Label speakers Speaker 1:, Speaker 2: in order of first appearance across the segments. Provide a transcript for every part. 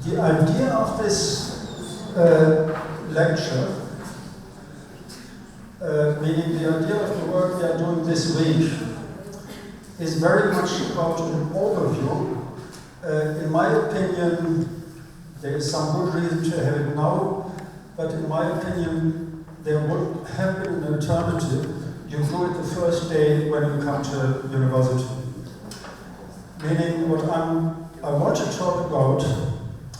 Speaker 1: The idea of this lecture, meaning the idea of the work we are doing this week, is very much about an overview. In my opinion, there is some good reason to have it now, but in my opinion, there would have been an alternative. You do it the first day when you come to university. Meaning what I want to talk about,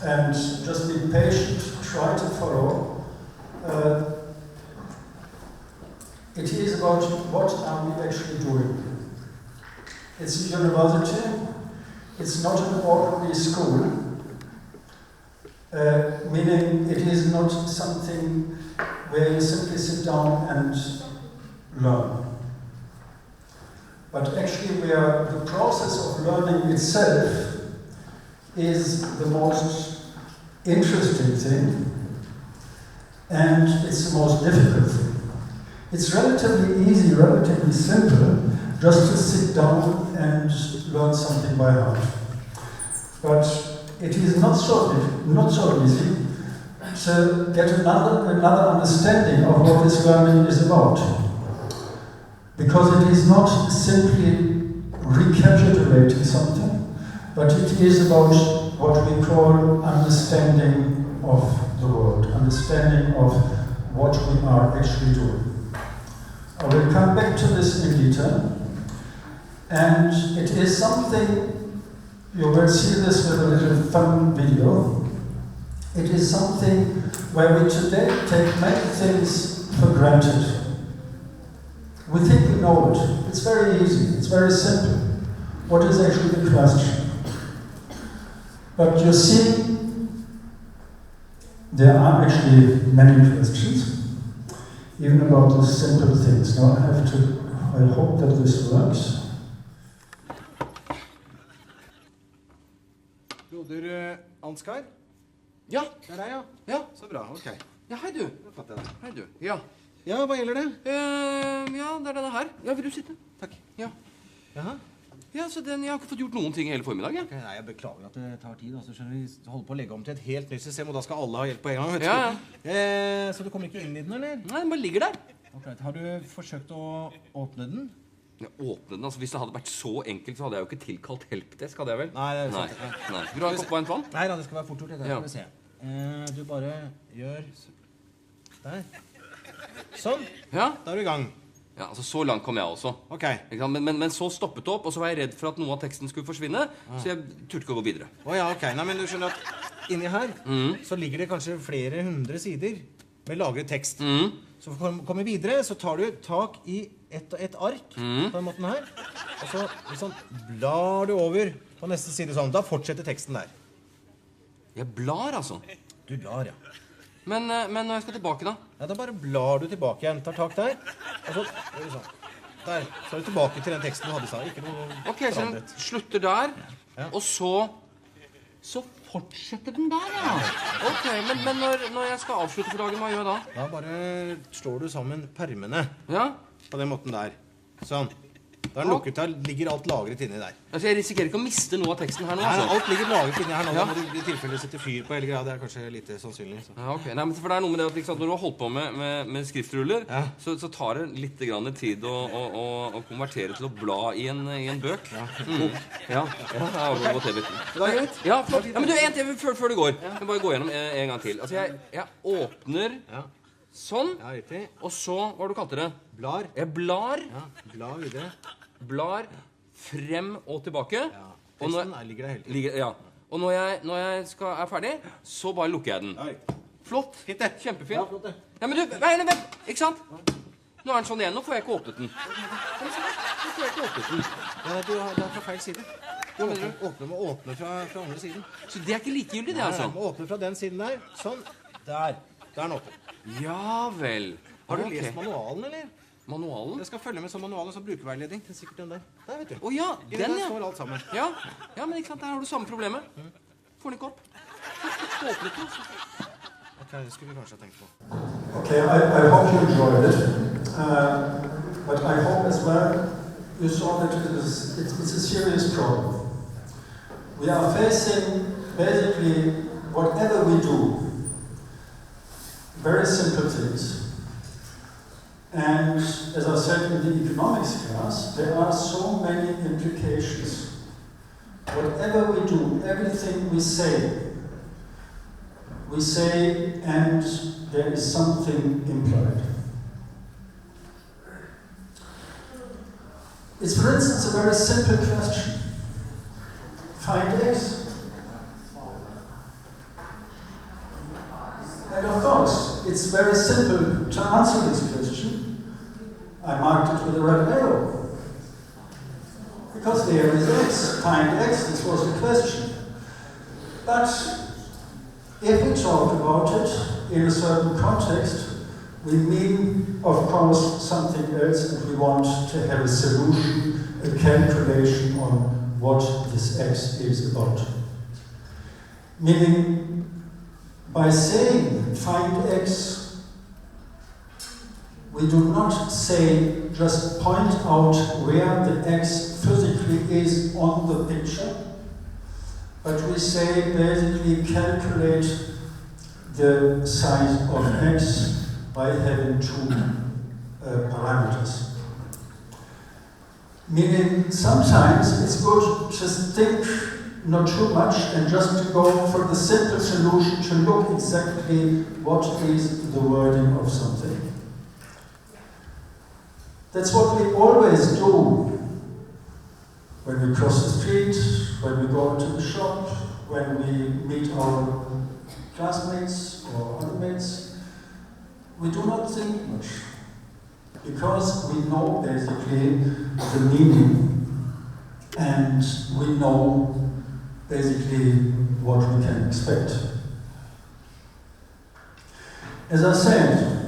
Speaker 1: and just be patient, try to follow. It is about what are we actually doing. It's a university, it's not an ordinary school, meaning it is not something where you simply sit down and learn. But actually where the process of learning itself is the most interesting thing, and it's the most difficult thing. It's relatively easy, relatively simple, just to sit down and learn something by heart. But it is not so easy to get another understanding of what this learning is about. Because it is not simply recapitulating something, but it is about what we call understanding of the world, understanding of what we are actually doing. I will come back to this in detail, and it is something, you will see this with a little fun video. It is something where we today take many things for granted. We think we know it. It's very easy, it's very simple. What is actually the question? But you see, there are actually many questions, even about the simple things. Now I hope that this works.
Speaker 2: Broder Ansgar?
Speaker 3: Ja.
Speaker 2: Det er deg, ja?
Speaker 3: Ja.
Speaker 2: Så bra, ok.
Speaker 3: Ja, hei du.
Speaker 2: Da fatter jeg det.
Speaker 3: Hei du. Ja.
Speaker 2: Ja, hva gjelder det?
Speaker 3: Ja, det er denne her. Ja, vil du sitte?
Speaker 2: Takk.
Speaker 3: Ja.
Speaker 2: Jaha?
Speaker 3: Ja, så jeg har ikke fått gjort noen ting hele formiddag, jeg.
Speaker 2: Ok, nei, jeg beklager at det tar tid. Altså, skjønner vi holder på å legge om til et helt nytt system, og da skal alle ha hjelp på en gang, vet du.
Speaker 3: Ja.
Speaker 2: Så du kommer ikke inn i den, eller?
Speaker 3: Nei, den bare ligger der.
Speaker 2: Ok, har du forsøkt å åpne den?
Speaker 3: Ja, åpne den, altså hvis det hadde vært så enkelt, så hadde jeg jo ikke tilkalt helpdesk, hadde jeg vel?
Speaker 2: Nei, det er sant.
Speaker 3: Nei. Vil du ha en kopp varmt vann?
Speaker 2: Nei, da, det skal være fort gjort, det der
Speaker 3: Ja.
Speaker 2: skal vi se. Du bare gjør der. Sånn.
Speaker 3: Ja.
Speaker 2: Da er du i gang.
Speaker 3: Ja, altså så langt kom jeg også.
Speaker 2: Ok.
Speaker 3: Ikke sant? Men så stoppet det opp, og så var jeg redd for at noe av teksten skulle forsvinne, så jeg turte ikke å gå videre.
Speaker 2: Åja, ok. Nei, men du skjønner at inni her så ligger det kanskje flere hundre sider med lagret tekst. Så for å komme videre så tar du tak i et ark på den måten her, og så liksom blar du over på neste side sånn. Da fortsetter teksten der.
Speaker 3: Jeg blar, altså.
Speaker 2: Du blar, ja.
Speaker 3: Men når jeg skal tilbake da?
Speaker 2: Ja, da bare blar du tilbake igjen. Tar tak der, og så gjør du sånn. Der, så er du tilbake til den teksten du hadde i stad. Ikke noe
Speaker 3: Ok, så den slutter der,
Speaker 2: Ja.
Speaker 3: og så fortsetter den der, ja. Ok, men når jeg skal avslutte for dagen, hva gjør jeg da?
Speaker 2: Da bare slår du sammen permene
Speaker 3: Ja?
Speaker 2: på den måten der. Sånn. Da er den lukket, der ligger alt lagret inni der.
Speaker 3: Altså, jeg risikerer ikke å miste noe av teksten her nå,
Speaker 2: Nei,
Speaker 3: altså.
Speaker 2: alt ligger lagret inni her nå.
Speaker 3: Ja.
Speaker 2: Da må du i tilfelle sette fyr på hele greia. Det er kanskje lite sannsynlig. Så.
Speaker 3: Ja, ok. Nei, men for det er noe med det at liksom, når du har holdt på med skriftruller,
Speaker 2: Ja.
Speaker 3: så tar det litt grann tid å konvertere til å bla i en bøk.
Speaker 2: Ja.
Speaker 3: Ja, whatever.
Speaker 2: Det er greit.
Speaker 3: Ja, flott. Ja, men du, en til før du går. Jeg må bare gå gjennom en gang til. Altså, jeg åpner
Speaker 2: Ja.
Speaker 3: sånn,
Speaker 2: Ja, riktig.
Speaker 3: og så, hva du kalte det?
Speaker 2: Blar.
Speaker 3: Jeg blar,
Speaker 2: Ja, bla videre.
Speaker 3: blar frem og tilbake.
Speaker 2: Ja.
Speaker 3: Og når,
Speaker 2: Teksten ligger der hele tiden.
Speaker 3: ja. Og når jeg er ferdig, så bare lukker jeg den.
Speaker 2: Ja, riktig.
Speaker 3: Flott.
Speaker 2: Fint det.
Speaker 3: Kjempefint.
Speaker 2: Ja, flott det.
Speaker 3: Ja, men du, vent, ikke sant? Nå er den sånn igjen, nå får jeg ikke åpnet den. Nå får jeg ikke åpnet den.
Speaker 2: Ja, det er fra feil side. Du må åpne fra andre siden.
Speaker 3: Så det er ikke likegyldig, det,
Speaker 2: Ja,
Speaker 3: altså?
Speaker 2: du må åpne fra den siden der. Sånn. Der. Der er den åpen.
Speaker 3: Ja vel.
Speaker 2: Har du
Speaker 3: Ok.
Speaker 2: lest manualen, eller?
Speaker 3: Manualen?
Speaker 2: Jeg skal følge med som manualen som brukerveiledning. Det er sikkert den der. Der, vet du.
Speaker 3: Å ja,
Speaker 2: Inni
Speaker 3: den,
Speaker 2: der
Speaker 3: ja.
Speaker 2: står alt sammen.
Speaker 3: Ja, men ikke sant, der har du samme problemet. Får den ikke opp. Åpnet den.
Speaker 2: Ok, det skulle vi kanskje ha tenkt på.
Speaker 1: Okay, I hope you enjoyed it, but I hope as well you saw that it's a serious problem. We are facing basically whatever we do, very simple things. And as I said in the economics class, there are so many implications. Whatever we do, everything we say and there is something implied. It's, for instance, a very simple question. Find x. And of course, it's very simple to answer this question. I marked it with a red arrow. Because there is x. Find x, this was the question. But if we talk about it in a certain context, we mean, of course, something else, and we want to have a solution, a calculation on what this x is about. Meaning, by saying find x, we do not say just point out where the x physically is on the picture, but we say basically calculate the size of x by having two parameters. Meaning sometimes it's good to think not too much and just to go for the simple solution to look exactly what is the wording of something. That's what we always do when we cross the street, when we go into the shop, when we meet our classmates or roommates. We do not think much, because we know basically the meaning and we know basically what we can expect. As I said,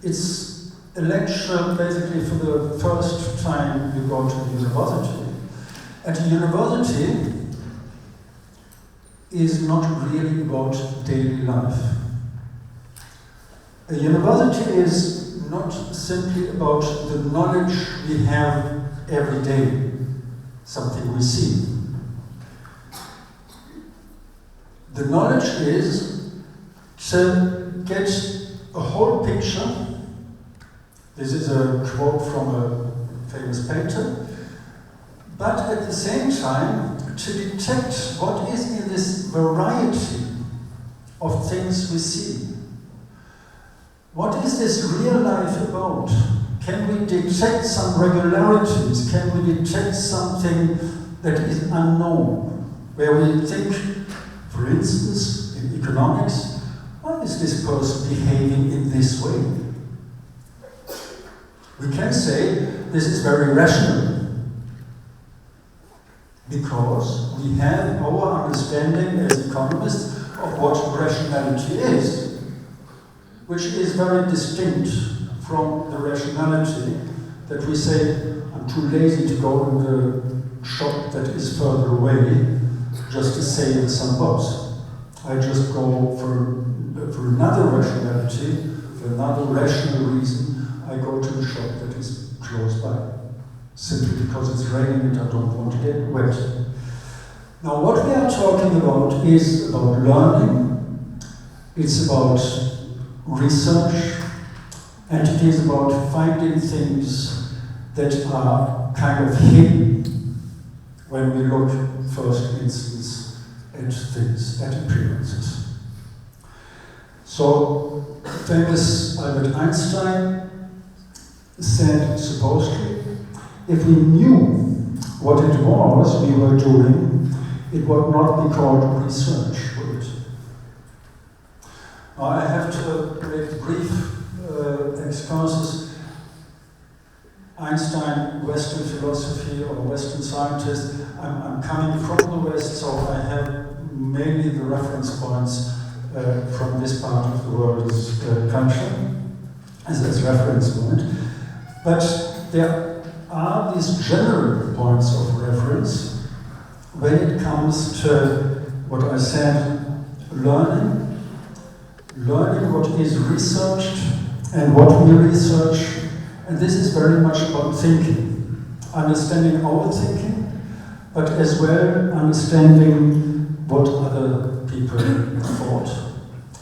Speaker 1: it's a lecture basically for the first time you go to the university. At a university is not really about daily life. A university is not simply about the knowledge we have every day, something we see. The knowledge is to get a whole picture. This is a quote from a famous painter. But at the same time, to detect what is in this variety of things we see. What is this real life about? Can we detect some regularities? Can we detect something that is unknown? Where we think, for instance, in economics, why is this person behaving in this way? We can say this is very rational, because we have our understanding as economists of what rationality is, which is very distinct from the rationality that we say, I'm too lazy to go in the shop that is further away just to save some bucks. I just go for another rationality, for another rational reason, I go to the shop that is close by. Simply because it's raining and I don't want to get wet. Now what we are talking about is about learning, it's about research, and it is about finding things that are kind of hidden when we look, first instance, at things, at appearances. So, famous Albert Einstein said, supposedly, if we knew what it was we were doing, it would not be called research, would it? Now, I have to make brief excursus. Einstein, Western philosophy or Western scientist, I'm coming from the West, so I have mainly the reference points from this part of the world as country, as reference point. But there are these general points of reference when it comes to what I said, learning what is researched and what we research, and this is very much about thinking, understanding our thinking, but as well understanding what other people thought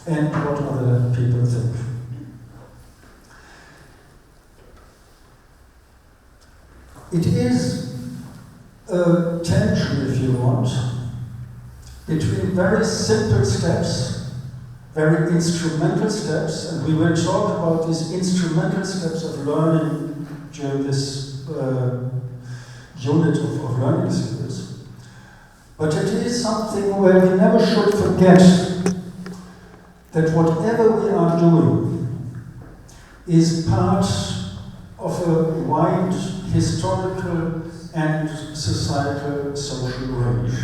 Speaker 1: and what other people think. It is a tension, if you want, between very simple steps, very instrumental steps, and we will talk about these instrumental steps of learning during this unit of learning skills. But it is something where we never should forget that whatever we are doing is part of a wide historical and societal social range.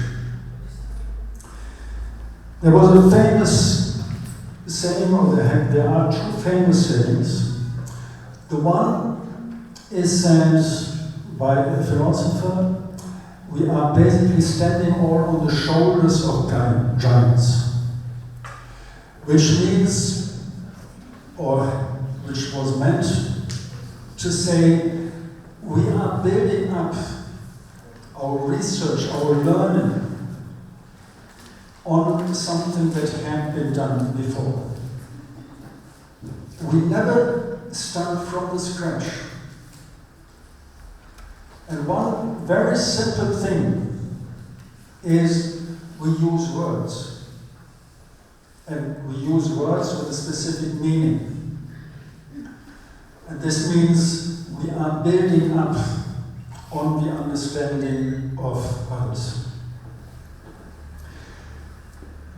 Speaker 1: There was a famous saying, or there are two famous sayings. The one is said by a philosopher: we are basically standing all on the shoulders of giants, which means, or which was meant to say, we are building up our research, our learning on something that had been done before. We never start from the scratch. And one very simple thing is we use words. And we use words with a specific meaning. And this means we are building up on the understanding of others.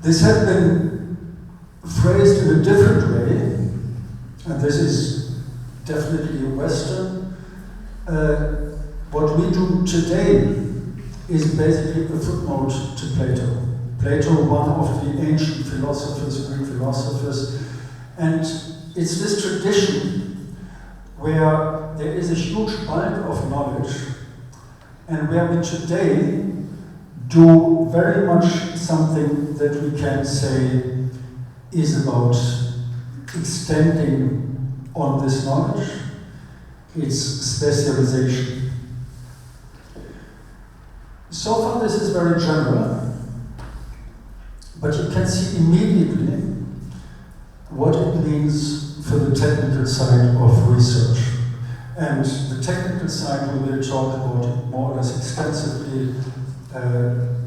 Speaker 1: This has been phrased in a different way, and this is definitely Western. What we do today is basically a footnote to Plato. Plato, one of the ancient philosophers, Greek philosophers, and it's this tradition where there is a huge bulk of knowledge, and where we today do very much something that we can say is about extending on this knowledge. It's specialization. So far this is very general, but you can see immediately what it means for the technical side of research. And the technical side we will talk about it more or less extensively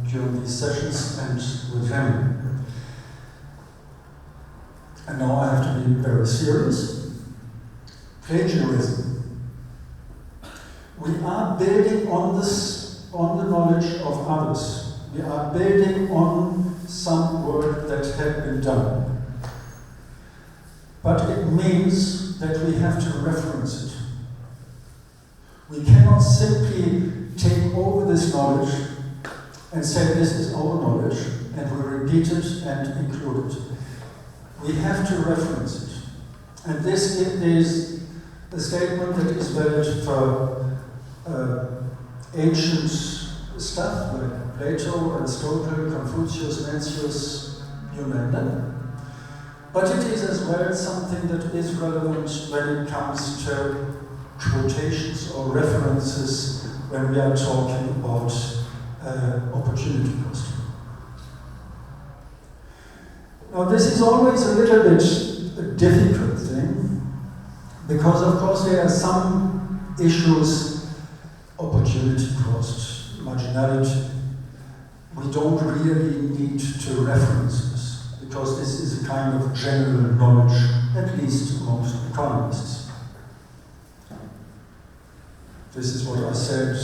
Speaker 1: during these sessions and with them. And now I have to be very serious. Plagiarism. We are building on this, on the knowledge of others. We are building on some work that had been done. But it means that we have to reference it. We cannot simply take over this knowledge and say this is our knowledge, and we repeat it and include it. We have to reference it. And this is a statement that is valid for ancient stuff like Plato, Aristotle, Confucius, Mencius, you name them. But it is as well something that is relevant when it comes to quotations or references when we are talking about opportunity cost. Now this is always a little bit a difficult thing, because of course there are some issues, opportunity cost, marginality. We don't really need to reference this, because this is a kind of general knowledge, at least amongst economists. This is what I said.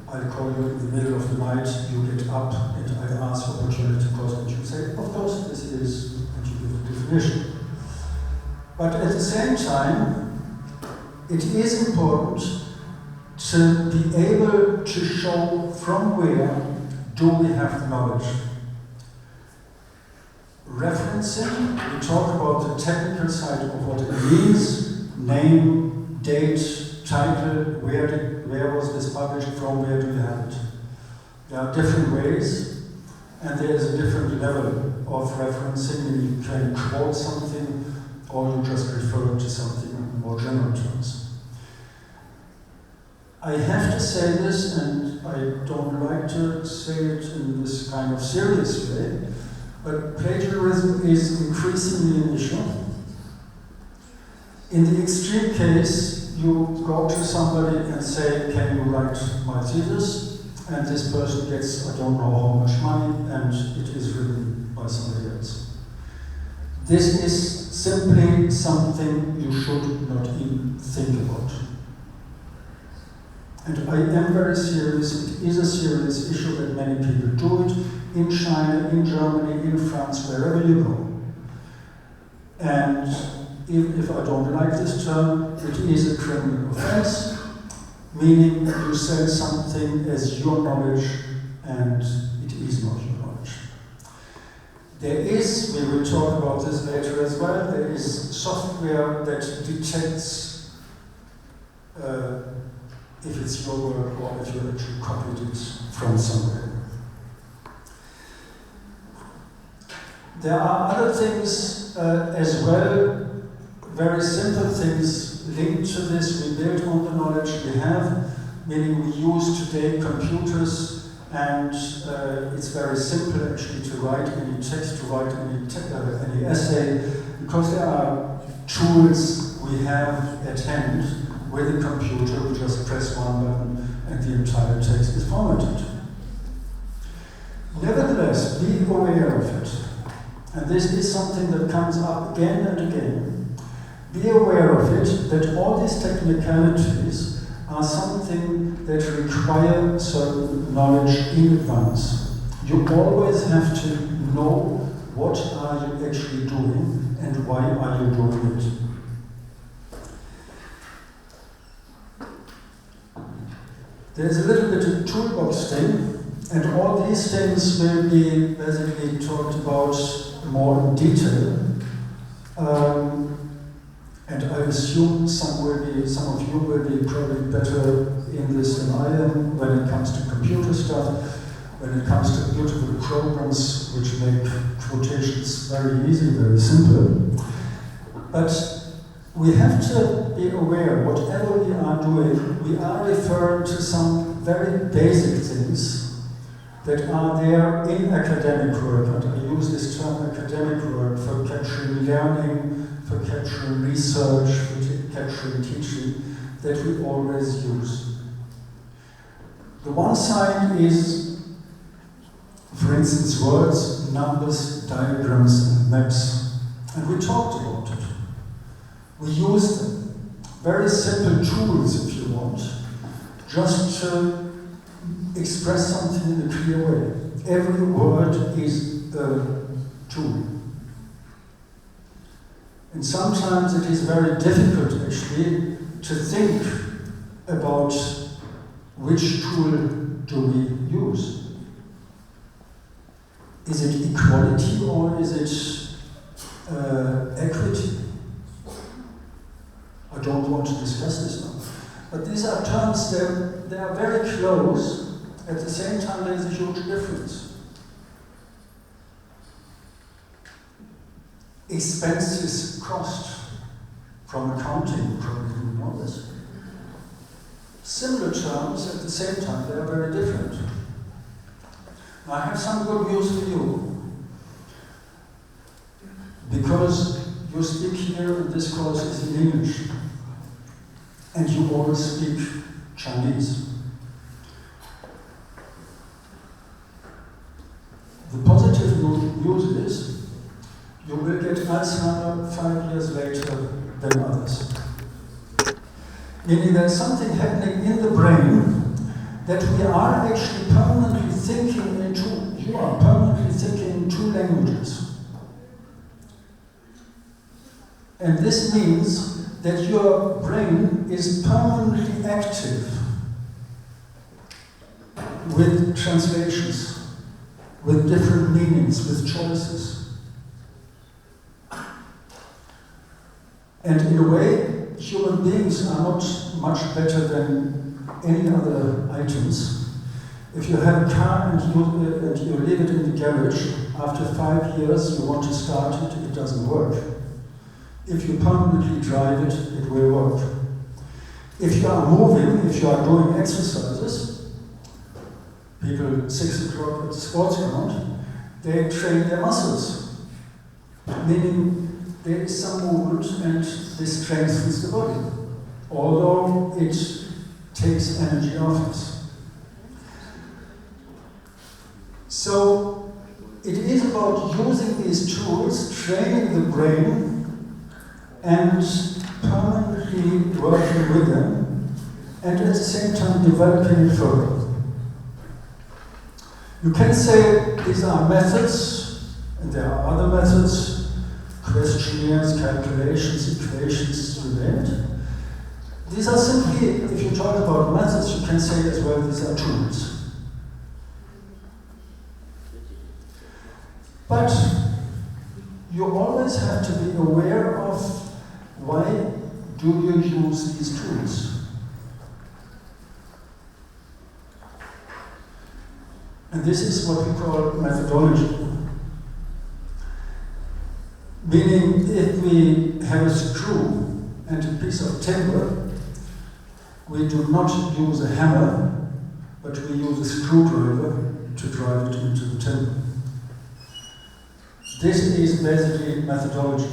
Speaker 1: I call you in the middle of the night, you get up, and I ask opportunity cost, and you say, of course, this is, and you give a definition. But at the same time, it is important to be able to show from where do we have the knowledge. Referencing, we talk about the technical side of what it means, name, date, title, where was this published from, where do you have it? There are different ways, and there is a different level of referencing, and you can quote something, or you just refer to something in more general terms. I have to say this, and I don't like to say it in this kind of serious way, but plagiarism is increasingly an issue. In the extreme case, you go to somebody and say, can you write my thesis? And this person gets, I don't know how much money, and it is written by somebody else. This is simply something you should not even think about. And I am very serious, it is a serious issue that many people do it, in China, in Germany, in France, wherever you go. And even if I don't like this term, it is a criminal offense, meaning you say something as your knowledge and it is not your knowledge. There is, we will talk about this later as well, there is software that detects if it's your work or if you actually copied it from somewhere. There are other things as well, very simple things linked to this. We build on the knowledge we have, meaning we use today computers, and it's very simple actually to write any text, to write any essay, because there are tools we have at hand. With a computer, we just press one button and the entire text is formatted. Nevertheless, be aware of it. And this is something that comes up again and again. Be aware of it, that all these technicalities are something that require certain knowledge in advance. You always have to know what are you actually doing and why are you doing it. There's a little bit of toolbox thing, and all these things will be basically talked about more in detail. And I assume some of you will be probably better in this than I am when it comes to computer stuff, when it comes to beautiful programs which make quotations very easy, very simple. But we have to be aware, whatever we are doing, we are referring to some very basic things that are there in academic work, and I use this term academic work for capturing learning, for capturing research, for capturing teaching, that we always use. The one side is, for instance, words, numbers, diagrams, and maps, and we talked about it. We use them, very simple tools if you want, just to express something in a clear way. Every word is a tool. And sometimes it is very difficult actually to think about which tool do we use. Is it equality or is it equity? I don't want to discuss this now. But these are terms, they are very close. At the same time, there's a huge difference. Expenses cost from accounting, you probably know this. Similar terms, at the same time, they are very different. Now, I have some good news for you. Because you speak here, and this course is in English. And you always speak Chinese. The positive news is you will get Alzheimer 5 years later than others. Meaning there's something happening in the brain that we are actually permanently thinking in two, you are permanently thinking in two languages. And this means that your brain is permanently active with translations, with different meanings, with choices. And in a way, human beings are not much better than any other items. If you have a car and you leave it in the garage, after 5 years you want to start it, it doesn't work. If you permanently drive it, it will work. If you are moving, if you are doing exercises, people 6 o'clock at the sports ground, they train their muscles, meaning there is some movement and this strengthens the body, although it takes energy off us. So it is about using these tools, training the brain, and permanently working with them, and at the same time developing it further. You can say these are methods, and there are other methods, questionnaires, calculations, equations, you name. These are simply, if you talk about methods, you can say as well these are tools. But you always have to be aware of why do you use these tools. And this is what we call methodology. Meaning, if we have a screw and a piece of timber, we do not use a hammer, but we use a screwdriver to drive it into the timber. This is basically methodology.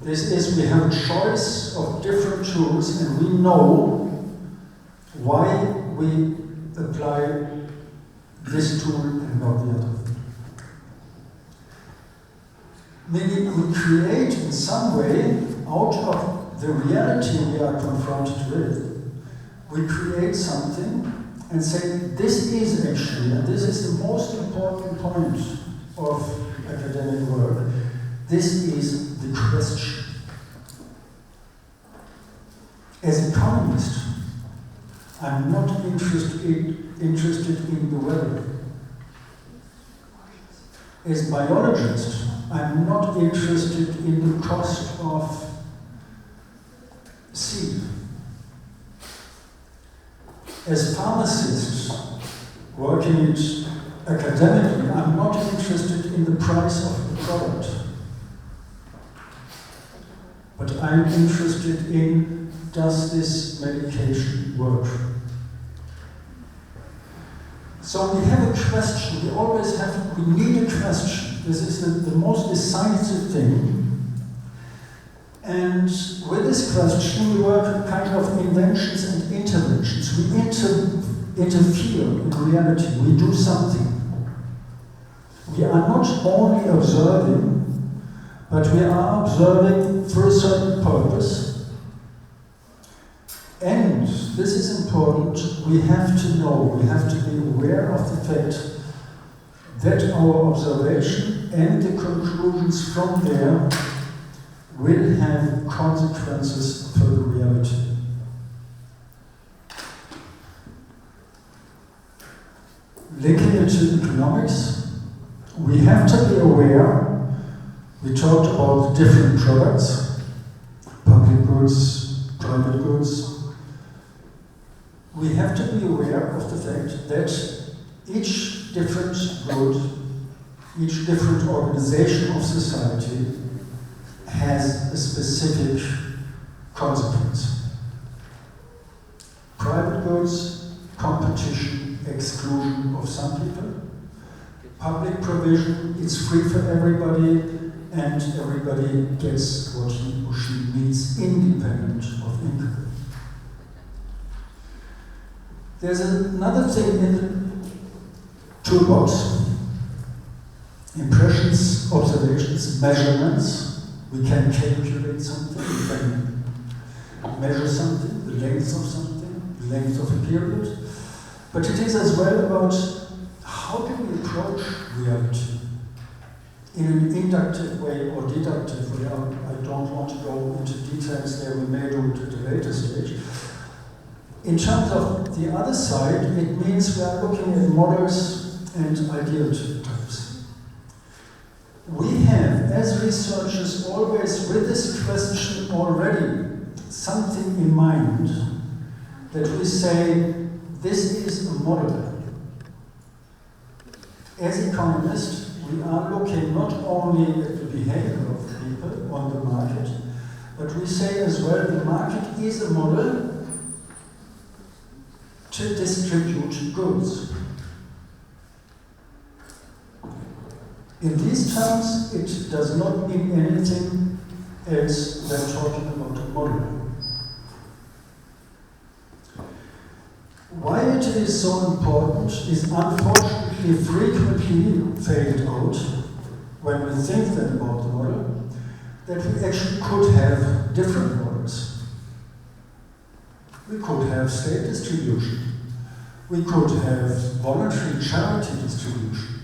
Speaker 1: This is, we have a choice of different tools and we know why we apply this tool and not the other. Meaning we create in some way, out of the reality we are confronted with, we create something and say, this is actually, and this is the most important point of academic work, this is the question. As economist, I'm not interested in the weather. As biologist, I'm not interested in the cost of seed. As pharmacist, working it academically, I'm not interested in the price of the product. But I'm interested in, does this medication work? So we have a question, we need a question. This is the most decisive thing. And with this question, we work on kind of inventions and interventions. We interfere in reality, we do something. We are not only observing, but we are observing for a certain purpose. And this is important, we have to know, we have to be aware of the fact that our observation and the conclusions from there will have consequences for the reality. Linking it to economics, we have to be aware, we talked about different products, public goods, private goods. We have to be aware of the fact that each different good, each different organization of society has a specific consequence. Private goods, competition, exclusion of some people. Public provision, it's free for everybody, and everybody gets what he or she needs independent of income. There's another thing in the toolbox. Impressions, observations, measurements. We can calculate something, we can measure something, the length of something, the length of a period. But it is as well about how do we approach reality in an inductive way or deductive way. I don't want to go into details there, we may do it at a later stage. In terms of the other side, it means we are looking at models and ideal types. We have, as researchers, always with this question already something in mind that we say, this is a model. As economists, we are looking not only at the behavior of people on the market, but we say as well the market is a model to distribute goods. In these terms, it does not mean anything else than talking about a model. Why it is so important is unfortunately frequently faded out when we think then about the model, that we actually could have different models. We could have state distribution. We could have voluntary charity distribution.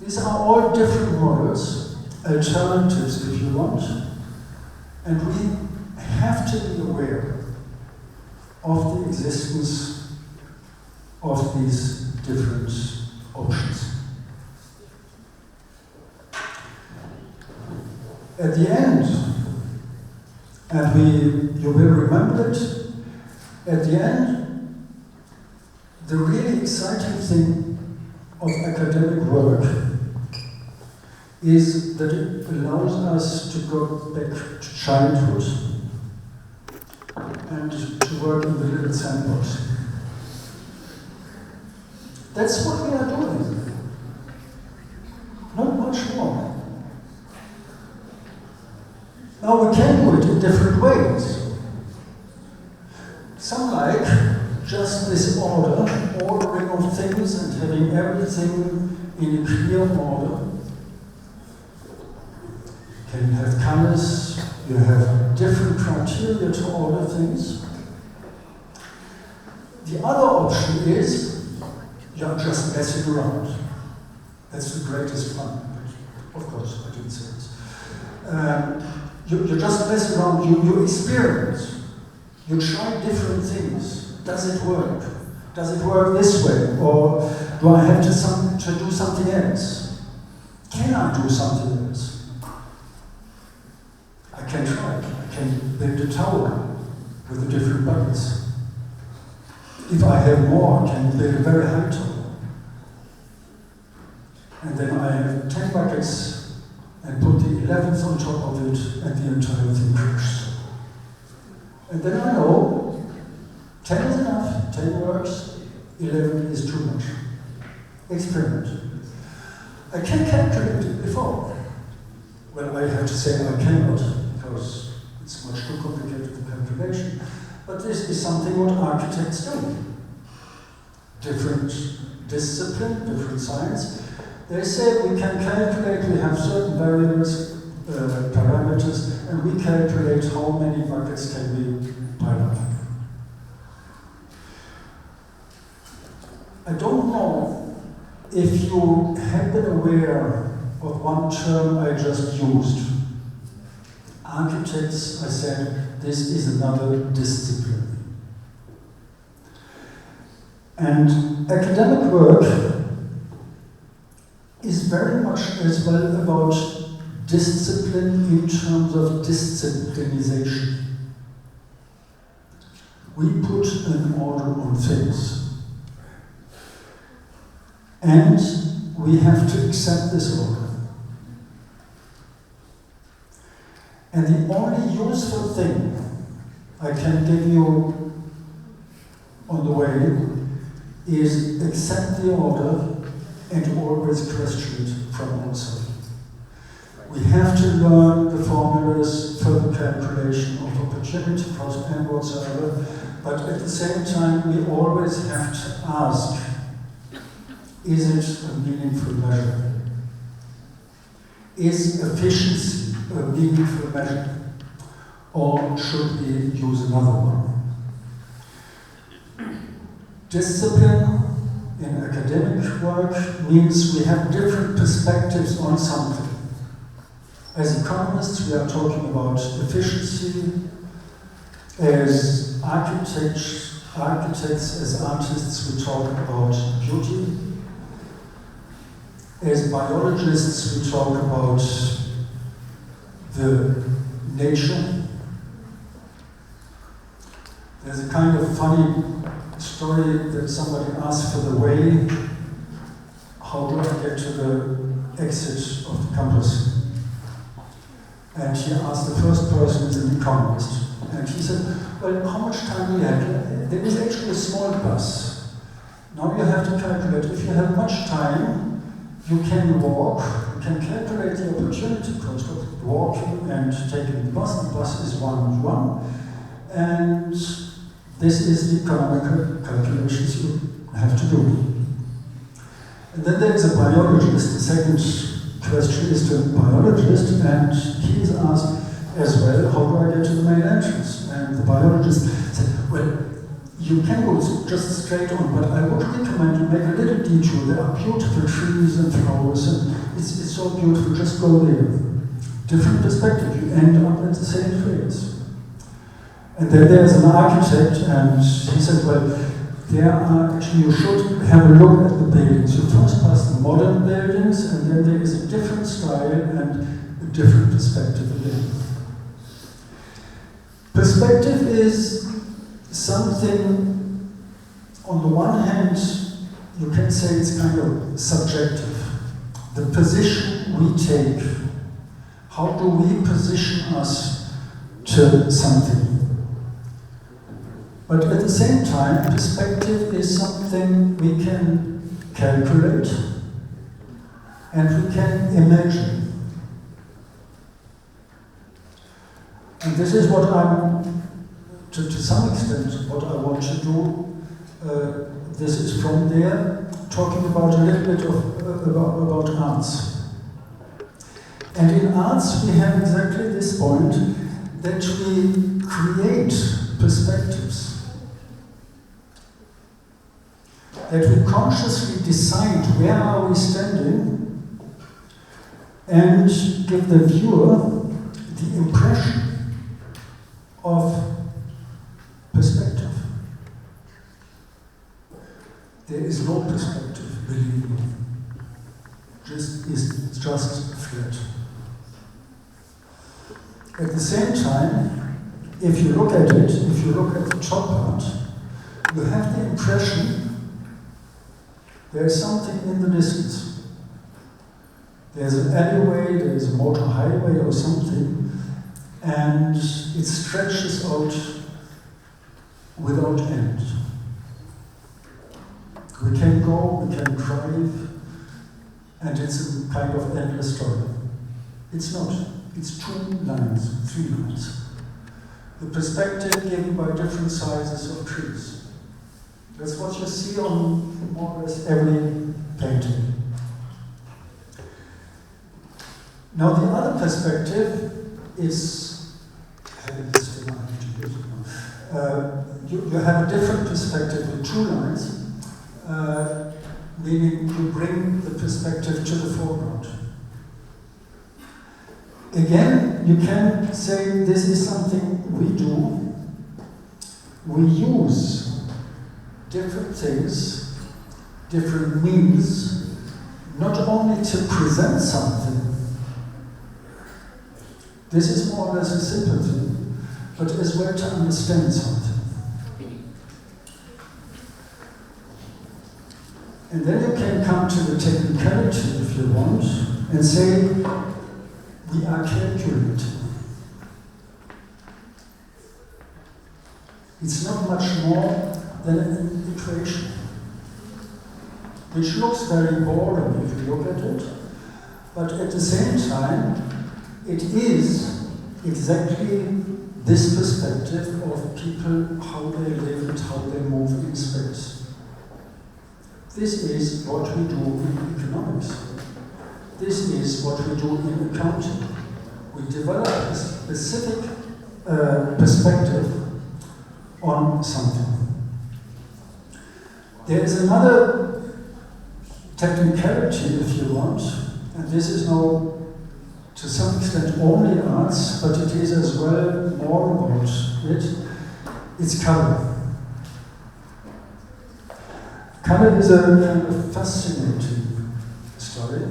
Speaker 1: These are all different models, alternatives if you want, and we have to be aware of the existence of these different options. At the end, and you will remember it, at the end, the really exciting thing of academic work is that it allows us to go back to childhood and to work in the little sandbox. That's what we are doing. Not much more. Now we can do it in different ways. Some like just this ordering of things and having everything in a clear order. You can have colors, you have different criteria to order things. The other option is you're just messing around. That's the greatest fun. But of course, I didn't say this. You just mess around, you experiment. You try different things. Does it work? Does it work this way? Or do I have to do something else? Can I do something else? I can try. I can build a tower with the different buckets. If I have more, I can build a very high tower. And then I have 10 buckets and put the 11th on top of it, and the entire thing crashes. And then I know 10 is enough, 10 works, 11 is too much. Experiment. I can calculate it before. Well, I have to say I cannot, because it's much too complicated for calculation. But this is something what architects do. Different discipline, different science. They say we can calculate, we have certain variables, parameters, and we calculate how many buckets can we pile up. I don't know if you have been aware of one term I just used. Architects, I said, this is another discipline. And academic work is very much as well about discipline in terms of disciplinization. We put an order on things. And we have to accept this order. And the only useful thing I can give you on the way is accept the order and always question it from outside. We have to learn the formulas for the calculation of opportunity cost and whatsoever, but at the same time we always have to ask, is it a meaningful measure? Is efficiency a meaningful measure? Or should we use another one? Discipline in academic work means we have different perspectives on something. As economists, we are talking about efficiency. As architects, as artists, we talk about beauty. As biologists, we talk about the nature. There's a kind of funny story that somebody asked for the way. How do I get to the exit of the campus? And he asked the first person is an economist. And he said, well, how much time do you have? There is actually a small bus. Now you have to calculate. If you have much time, you can walk. You can calculate the opportunity cost of walking and taking the bus. The bus is 1 and this is the economical calculations you have to do. And then there is a biologist. The second question is to a biologist, and he is asked as well, how do I get to the main entrance? And the biologist said, well, you can go just straight on, but I would recommend you make a little detour. There are beautiful trees and flowers, and it's so beautiful, just go there. Different perspective, you end up at the same place. And then there's an architect, and he said, well, there are actually, you should have a look at the buildings. You first pass the modern buildings, and then there is a different style and a different perspective again. Perspective is something, on the one hand, you can say it's kind of subjective. The position we take, how do we position us to something? But at the same time, perspective is something we can calculate and we can imagine. And this is what I'm, to some extent, what I want to do. This is from there, talking about a little bit of, about arts. And in arts, we have exactly this point that we create perspectives. That we consciously decide where are we standing and give the viewer the impression of perspective. There is no perspective, believe me. It's just flat. At the same time, if you look at it, if you look at the top part, you have the impression there is something in the distance. There's an alleyway, there's a motor highway or something, and it stretches out without end. We can go, we can drive, and it's a kind of endless story. It's not. It's 2 lines, 3 lines. The perspective given by different sizes of trees. That's what you see on more or less every painting. Now the other perspective is, you have a different perspective with 2 lines, meaning you bring the perspective to the foreground. Again, you can say this is something we do. We use different things, different means, not only to present something. This is more or less a simple thing, but as well to understand something. And then you can come to the technicality, if you want, and say, we are calculating. It's not much more than an equation, which looks very boring if you look at it, but at the same time, it is exactly this perspective of people, how they live and how they move in space. This is what we do in economics. This is what we do in accounting. We develop a specific perspective on something. There is another technicality, if you want, and this is now to some extent only arts, but it is as well more about it. It's color. Color is a kind of fascinating story.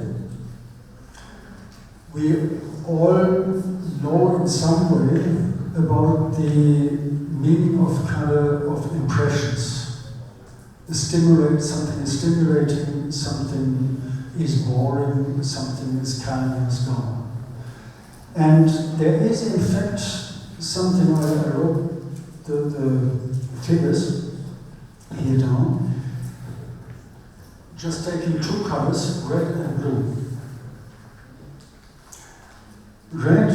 Speaker 1: We all know in some way about the meaning of color, of impressions. Something is stimulating, something is boring, something is calm, is gone. And there is in fact something I wrote the figures here down. Just taking two colors, red and blue. Red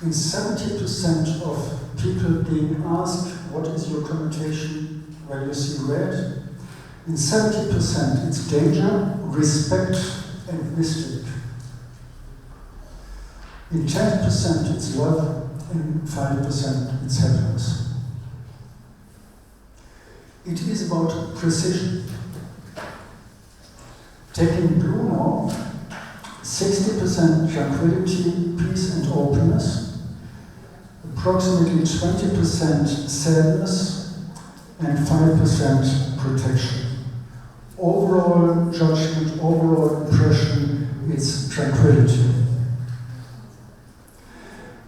Speaker 1: is 70% of people being asked, what is your connotation when you see red? In 70% it's danger, respect, and mystic. In 10% it's love, and 5% it's happiness. It is about precision. Taking blue now, 60% tranquility, peace and openness, approximately 20% sadness, and 5% protection. Overall judgment, overall impression, it's tranquility.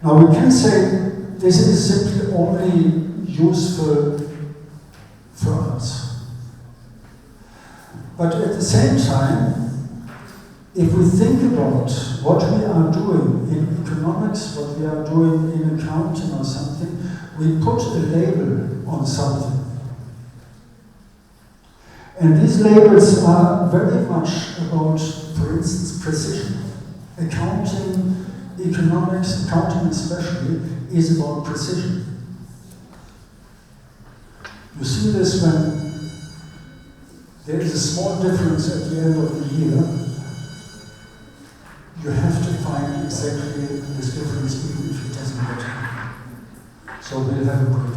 Speaker 1: Now we can say this is simply only useful for us. But at the same time, if we think about what we are doing in economics, what we are doing in accounting or something, we put a label on something. And these labels are very much about, for instance, precision. Accounting, economics, accounting especially, is about precision. You see this when there is a small difference at the end of the year. You have to find exactly this difference even if it doesn't matter. So we'll have a good